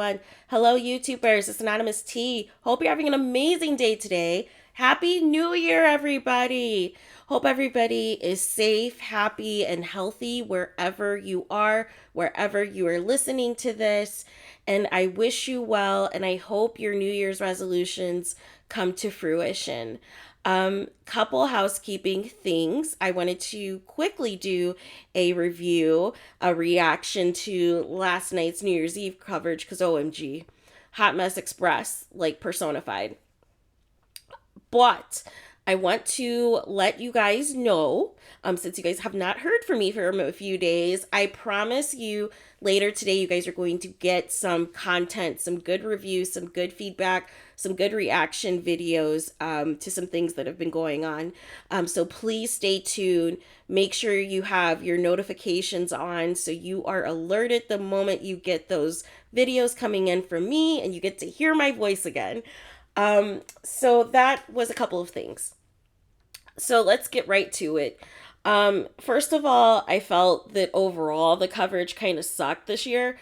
everyone. Hello, YouTubers. It's Anonymous T. Hope you're having an amazing day today. Happy New Year, everybody. Hope everybody is safe, happy, and healthy wherever you are, wherever you are listening to this. And I wish you well, and I hope your New Year's resolutions come to fruition. Couple housekeeping things. I wanted to quickly do a review, a reaction to last night's New Year's Eve coverage, because OMG, Hot Mess Express, like personified. But I want to let you guys know, since you guys have not heard from me for a few days, I promise you later today, you guys are going to get some content, some good reviews, some good feedback, some good reaction videos to some things that have been going on. So please stay tuned. Make sure you have your notifications on so you are alerted the moment you get those videos coming in from me and you get to hear my voice again. So that was a couple of things. So let's get right to it. First of all, I felt that overall the coverage kind of sucked this year.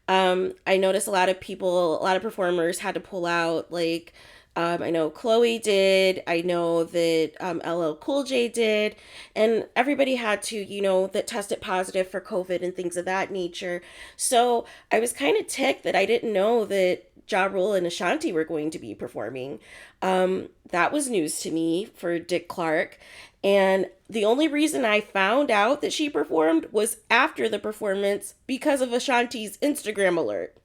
I noticed a lot of people, a lot of performers had to pull out. Like, I know Chloe did. I know that LL Cool J did, and everybody had to, that tested positive for COVID and things of that nature. So I was kind of ticked that I didn't know that Ja Rule and Ashanti were going to be performing. That was news to me for Dick Clark. And the only reason I found out that she performed was after the performance because of Ashanti's Instagram alert.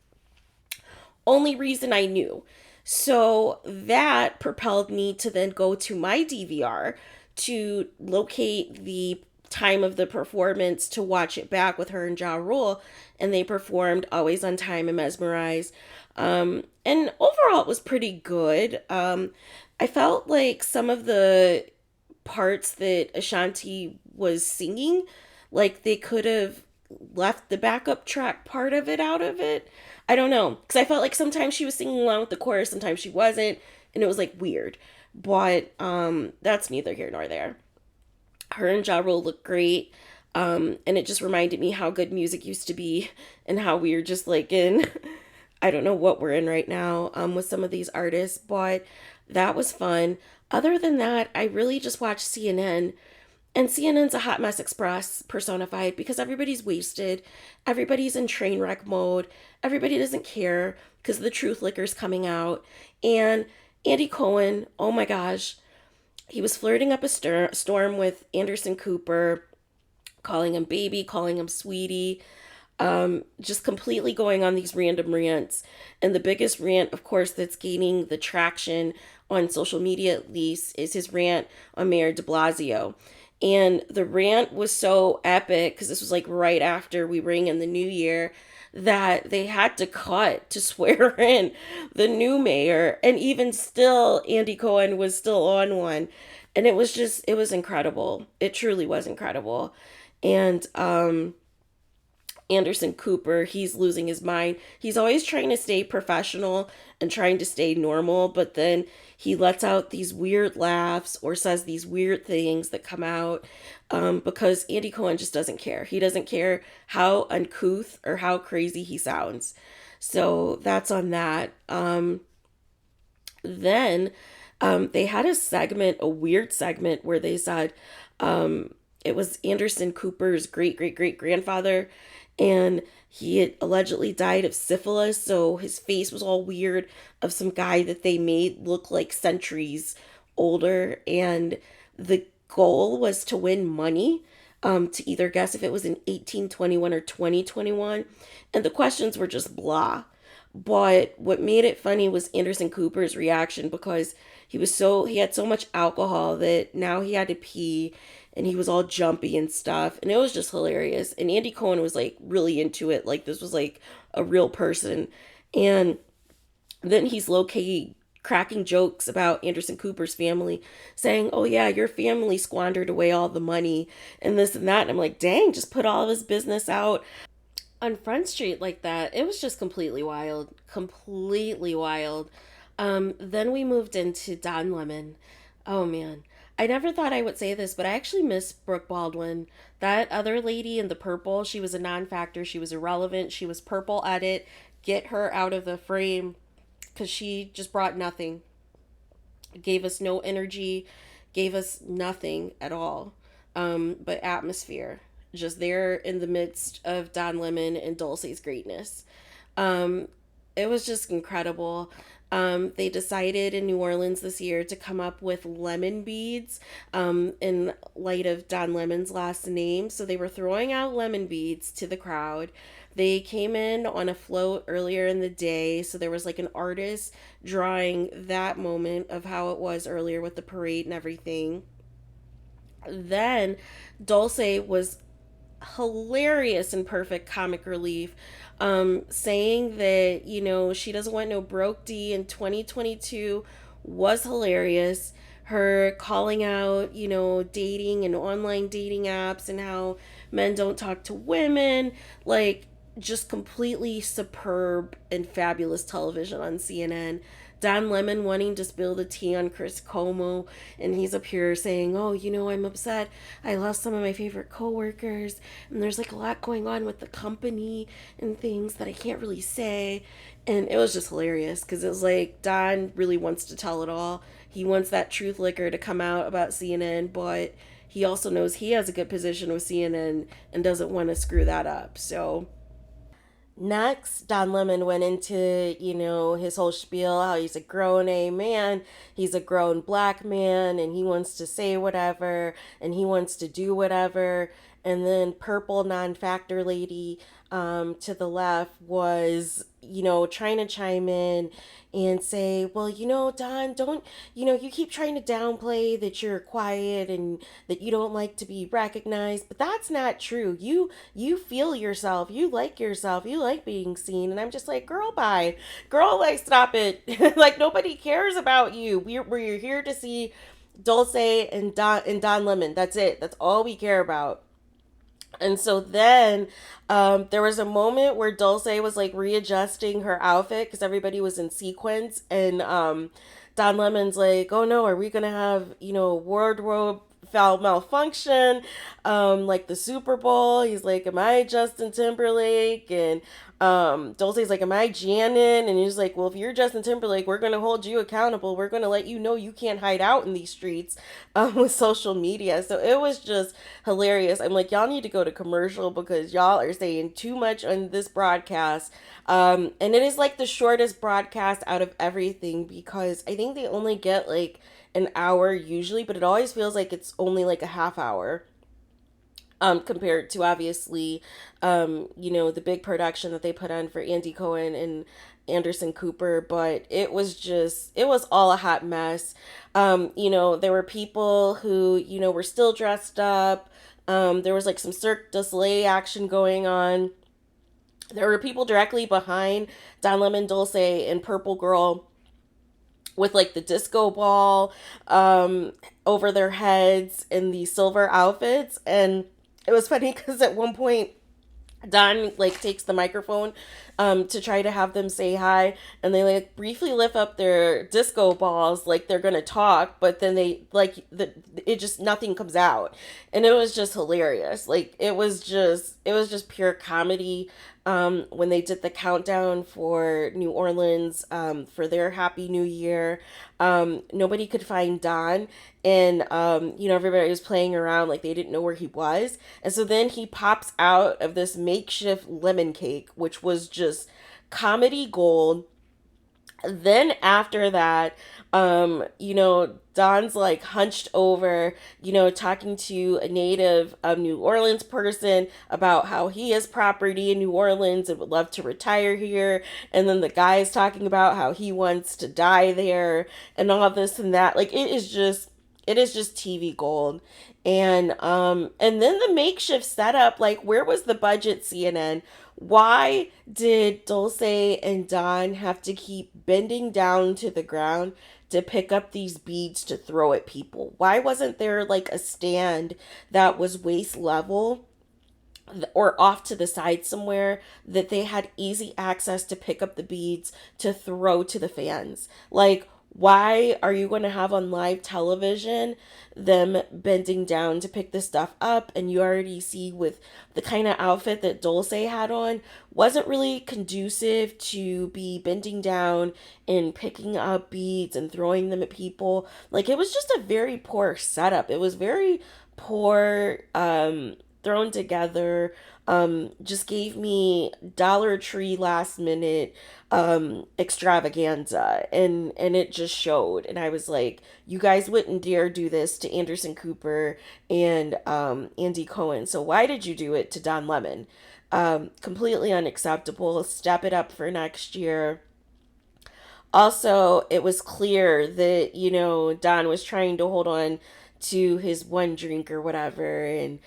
Only reason I knew. So that propelled me to then go to my DVR to locate the time of the performance to watch it back with her and Ja Rule. And they performed Always on Time and Mesmerize. And overall, it was pretty good. I felt like some of the parts that Ashanti was singing, like they could have left the backup track part of it out of it. I don't know, because I felt like sometimes she was singing along with the chorus, sometimes she wasn't, and it was like weird. But that's neither here nor there. Her and Ja Rule look great. And it just reminded me how good music used to be and how we are just like in I don't know what we're in right now with some of these artists, but that was fun. Other than that, I really just watched CNN, and CNN's a hot mess express personified because everybody's wasted, everybody's in train wreck mode, everybody doesn't care because the truth liquor's coming out, and Andy Cohen, oh my gosh, he was flirting up a storm with Anderson Cooper, calling him baby, calling him sweetie, just completely going on these random rants. And the biggest rant, of course, that's gaining the traction on social media at least is his rant on Mayor de Blasio. And the rant was so epic because this was like right after we ring in the new year that they had to cut to swear in the new mayor. And even still, Andy Cohen was still on one. And it was incredible. It truly was incredible. And Anderson Cooper, he's losing his mind. He's always trying to stay professional and trying to stay normal, but then he lets out these weird laughs or says these weird things that come out because Andy Cohen just doesn't care. He doesn't care how uncouth or how crazy he sounds. So that's on that. Then they had a segment, a weird segment, where they said it was Anderson Cooper's great great great grandfather, and he had allegedly died of syphilis, so his face was all weird of some guy that they made look like centuries older, and the goal was to win money. To either guess if it was in 1821 or 2021. And the questions were just blah. But what made it funny was Anderson Cooper's reaction because he had so much alcohol that now he had to pee and he was all jumpy and stuff, and it was just hilarious. And Andy Cohen was like really into it, like this was like a real person. And then he's low key cracking jokes about Anderson Cooper's family, saying, "Oh yeah, your family squandered away all the money and this and that." And I'm like, dang, just put all of his business out on Front Street like that. It was just completely wild, completely wild. Then we moved into Don Lemon. Oh man. I never thought I would say this, but I actually miss Brooke Baldwin. That other lady in the purple, she was a non factor. She was irrelevant. She was purple edit. get her out of the frame because she just brought nothing, gave us no energy, gave us nothing at all, but atmosphere. Just there in the midst of Don Lemon and Dulce's greatness. Um, it was just incredible. They decided in New Orleans this year to come up with lemon beads in light of Don Lemon's last name. So they were throwing out lemon beads to the crowd. They came in on a float earlier in the day. So there was like an artist drawing that moment of how it was earlier with the parade and everything. Then Dulce was hilarious and perfect comic relief, saying that, she doesn't want no broke D in 2022 was hilarious. Her calling out, dating and online dating apps and how men don't talk to women, like just completely superb and fabulous television on CNN. Don Lemon wanting to spill the tea on Chris Cuomo, and he's up here saying, "Oh, I'm upset. I lost some of my favorite coworkers, and there's like a lot going on with the company and things that I can't really say." And it was just hilarious because it was like Don really wants to tell it all. He wants that truth liquor to come out about CNN, but he also knows he has a good position with CNN and doesn't want to screw that up. So next, Don Lemon went into, his whole spiel, how he's a grown A man, he's a grown black man, and he wants to say whatever, and he wants to do whatever. And then Purple Non-Factor Lady to the left was, trying to chime in and say, well, Don, don't, you keep trying to downplay that you're quiet and that you don't like to be recognized, but that's not true. You feel yourself, you like being seen. And I'm just like, girl, bye. Girl, like, stop it. Like, nobody cares about you. We're here to see Dulce and Don Lemon. That's it. That's all we care about. And so then there was a moment where Dulce was like readjusting her outfit because everybody was in sequence. And Don Lemon's like, oh no, are we going to have, wardrobe foul malfunction like the Super Bowl? He's like, am I Justin Timberlake? And Dulce's like, am I Janet? And he's like, well, if you're Justin Timberlake, we're going to hold you accountable. We're going to let you know you can't hide out in these streets with social media. So it was just hilarious. I'm like, y'all need to go to commercial because y'all are saying too much on this broadcast. And it is like the shortest broadcast out of everything because I think they only get like an hour usually, but it always feels like it's only like a half hour. Compared to obviously, the big production that they put on for Andy Cohen and Anderson Cooper, but it was all a hot mess. There were people who, were still dressed up. There was like some Cirque du Soleil action going on. There were people directly behind Don Lemon, Dulce, and Purple Girl with like the disco ball over their heads in the silver outfits. And it was funny because at one point Don like takes the microphone to try to have them say hi, and they like briefly lift up their disco balls like they're gonna talk, but then they like it just nothing comes out, and it was just hilarious. Like it was just pure comedy. When they did the countdown for New Orleans for their Happy New Year, nobody could find Don, and everybody was playing around like they didn't know where he was, and so then he pops out of this makeshift lemon cake, which was just comedy gold. Then after that, Don's like hunched over, talking to a native New Orleans person about how he has property in New Orleans and would love to retire here. And then the guy's talking about how he wants to die there and all this and that. Like it is just TV gold. And then the makeshift setup, like where was the budget, CNN? Why did Dulce and Don have to keep bending down to the ground to pick up these beads to throw at people? Why wasn't there like a stand that was waist level or off to the side somewhere that they had easy access to pick up the beads to throw to the fans? Like, Why are you going to have on live television them bending down to pick this stuff up? And you already see with the kind of outfit that Dulce had on, wasn't really conducive to be bending down and picking up beads and throwing them at people. Like, it was just a very poor setup. It was very poor, thrown together. Just gave me Dollar Tree last minute extravaganza, and it just showed. And I was like, you guys wouldn't dare do this to Anderson Cooper and Andy Cohen, so why did you do it to Don Lemon? Completely unacceptable. Step it up for next year. Also, it was clear that, Don was trying to hold on to his one drink or whatever, and,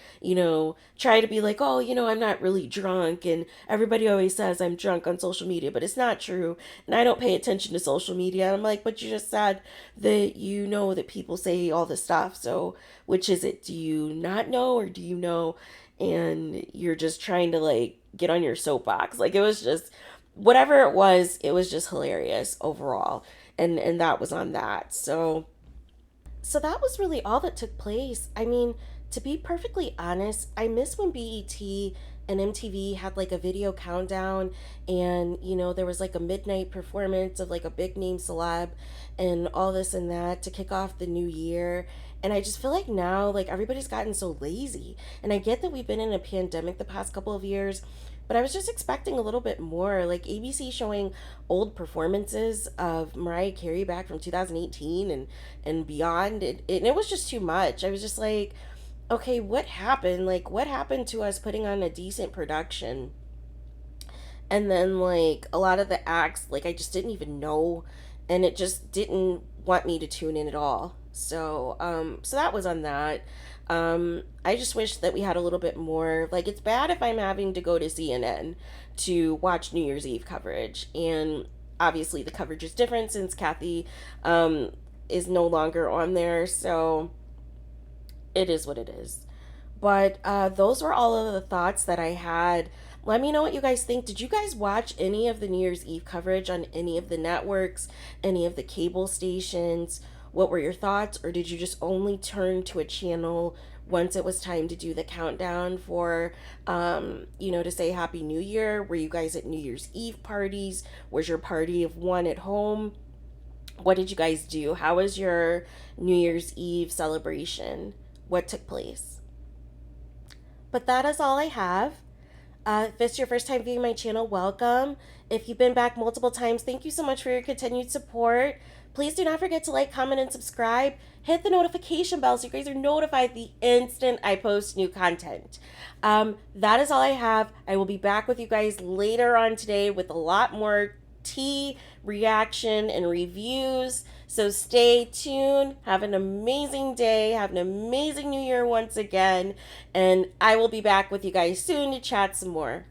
try to be like, oh, I'm not really drunk. And everybody always says I'm drunk on social media, but it's not true. And I don't pay attention to social media. And I'm like, but you just said that you know that people say all this stuff. So which is it? Do you not know, or do you know? And you're just trying to like get on your soapbox. Like, it was just whatever it was just hilarious overall. And that was on that. So that was really all that took place. I mean, to be perfectly honest, I miss when BET and MTV had like a video countdown, and there was like a midnight performance of like a big name celeb and all this and that to kick off the new year. And I just feel like now, like, everybody's gotten so lazy. And I get that we've been in a pandemic the past couple of years, but I was just expecting a little bit more. Like, ABC showing old performances of Mariah Carey back from 2018 and beyond. And it was just too much. I was just like, okay, what happened? Like, what happened to us putting on a decent production? And then, like, a lot of the acts, like, I just didn't even know. And it just didn't want me to tune in at all. So that was on that. I just wish that we had a little bit more. Like, it's bad if I'm having to go to CNN to watch New Year's Eve coverage, and obviously the coverage is different since Kathy is no longer on there. So it is what it is. But those were all of the thoughts that I had. Let me know what you guys think. Did you guys watch any of the New Year's Eve coverage on any of the networks, any of the cable stations? What were your thoughts? Or did you just only turn to a channel once it was time to do the countdown for, to say Happy New Year? Were you guys at New Year's Eve parties? Was your party of one at home? What did you guys do? How was your New Year's Eve celebration? What took place? But that is all I have. If it's your first time viewing my channel, welcome. If you've been back multiple times, thank you so much for your continued support. Please do not forget to like, comment, and subscribe. Hit the notification bell so you guys are notified the instant I post new content. That is all I have. I will be back with you guys later on today with a lot more tea reaction and reviews. So stay tuned. Have an amazing day. Have an amazing new year once again. And I will be back with you guys soon to chat some more.